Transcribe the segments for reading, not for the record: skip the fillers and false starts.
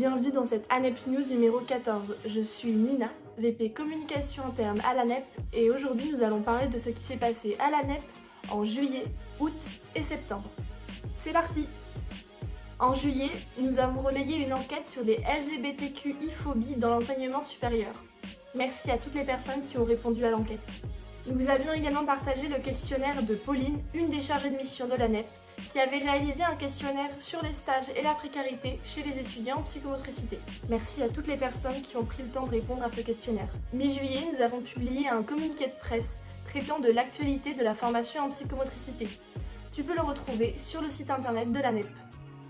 Bienvenue dans cette ANEP News numéro 14. Je suis Nina, VP Communication Interne à l'ANEP et aujourd'hui nous allons parler de ce qui s'est passé à l'ANEP en juillet, août et septembre. C'est parti! En juillet, nous avons relayé une enquête sur les LGBTQI-phobies dans l'enseignement supérieur. Merci à toutes les personnes qui ont répondu à l'enquête. Nous avions également partagé le questionnaire de Pauline, une des chargées de mission de l'ANEP, qui avait réalisé un questionnaire sur les stages et la précarité chez les étudiants en psychomotricité. Merci à toutes les personnes qui ont pris le temps de répondre à ce questionnaire. Mi-juillet, nous avons publié un communiqué de presse traitant de l'actualité de la formation en psychomotricité. Tu peux le retrouver sur le site internet de l'ANEP.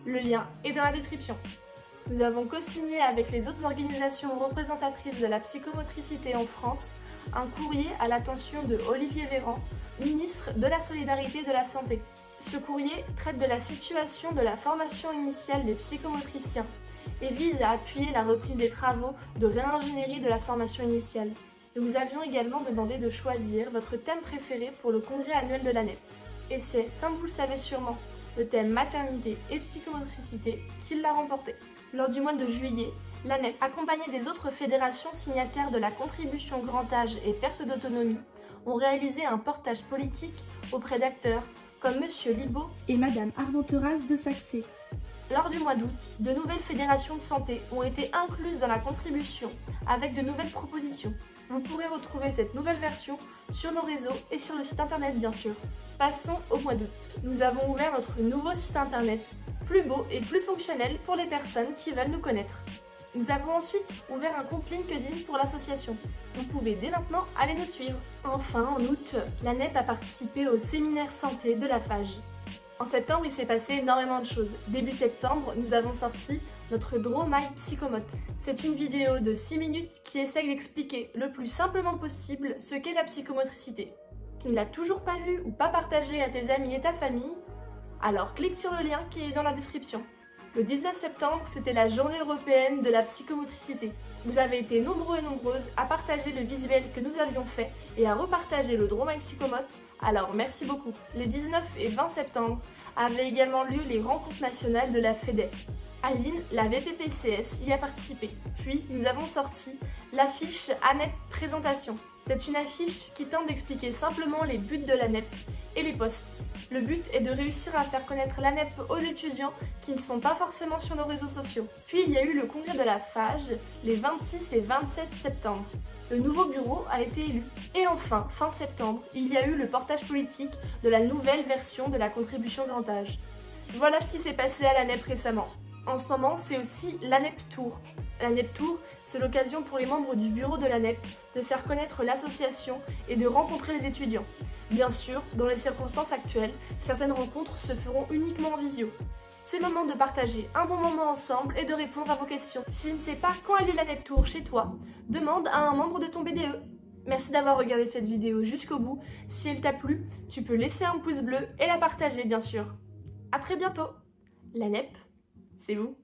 Le lien est dans la description. Nous avons co-signé avec les autres organisations représentatrices de la psychomotricité en France un courrier à l'attention de Olivier Véran, ministre de la Solidarité et de la Santé. Ce courrier traite de la situation de la formation initiale des psychomotriciens et vise à appuyer la reprise des travaux de réingénierie de la formation initiale. Nous vous avions également demandé de choisir votre thème préféré pour le congrès annuel de l'ANEP. Et c'est, comme vous le savez sûrement, le thème maternité et psychomotricité qui l'a remporté. Lors du mois de juillet, l'ANEP, accompagnée des autres fédérations signataires de la contribution grand âge et perte d'autonomie, ont réalisé un portage politique auprès d'acteurs comme Monsieur Libaud et Madame Armenteras de Saxé. Lors du mois d'août, de nouvelles fédérations de santé ont été incluses dans la contribution avec de nouvelles propositions. Vous pourrez retrouver cette nouvelle version sur nos réseaux et sur le site internet bien sûr. Passons au mois d'août. Nous avons ouvert notre nouveau site internet, plus beau et plus fonctionnel pour les personnes qui veulent nous connaître. Nous avons ensuite ouvert un compte LinkedIn pour l'association. Vous pouvez dès maintenant aller nous suivre. Enfin, en août, l'ANEP a participé au séminaire santé de la FAGE. En septembre, il s'est passé énormément de choses. Début septembre, nous avons sorti notre Draw My Psychomote. C'est une vidéo de 6 minutes qui essaye d'expliquer le plus simplement possible ce qu'est la psychomotricité. Tu ne l'as toujours pas vu ou pas partagé à tes amis et ta famille? Alors clique sur le lien qui est dans la description. Le 19 septembre, c'était la journée européenne de la psychomotricité. Vous avez été nombreux et nombreuses à partager le visuel que nous avions fait et à repartager le Draw My Psychomote, alors merci beaucoup. Les 19 et 20 septembre avaient également lieu les rencontres nationales de la FEDEP. Aline, la VPPCS, y a participé. Puis nous avons sorti l'affiche ANEP Présentation. C'est une affiche qui tente d'expliquer simplement les buts de l'ANEP et les postes. Le but est de réussir à faire connaître l'ANEP aux étudiants qui ne sont pas forcément sur nos réseaux sociaux. Puis il y a eu le congrès de la FAGE les 26 et 27 septembre. Le nouveau bureau a été élu. Et enfin, fin septembre, il y a eu le portage politique de la nouvelle version de la contribution grand âge. Voilà ce qui s'est passé à l'ANEP récemment. En ce moment, c'est aussi l'ANEP Tour. L'ANEP Tour, c'est l'occasion pour les membres du bureau de l'ANEP de faire connaître l'association et de rencontrer les étudiants. Bien sûr, dans les circonstances actuelles, certaines rencontres se feront uniquement en visio. C'est le moment de partager un bon moment ensemble et de répondre à vos questions. Si tu ne sais pas quand a lieu l'ANEP Tour chez toi, demande à un membre de ton BDE. Merci d'avoir regardé cette vidéo jusqu'au bout. Si elle t'a plu, tu peux laisser un pouce bleu et la partager bien sûr. A très bientôt. L'ANEP, c'est vous.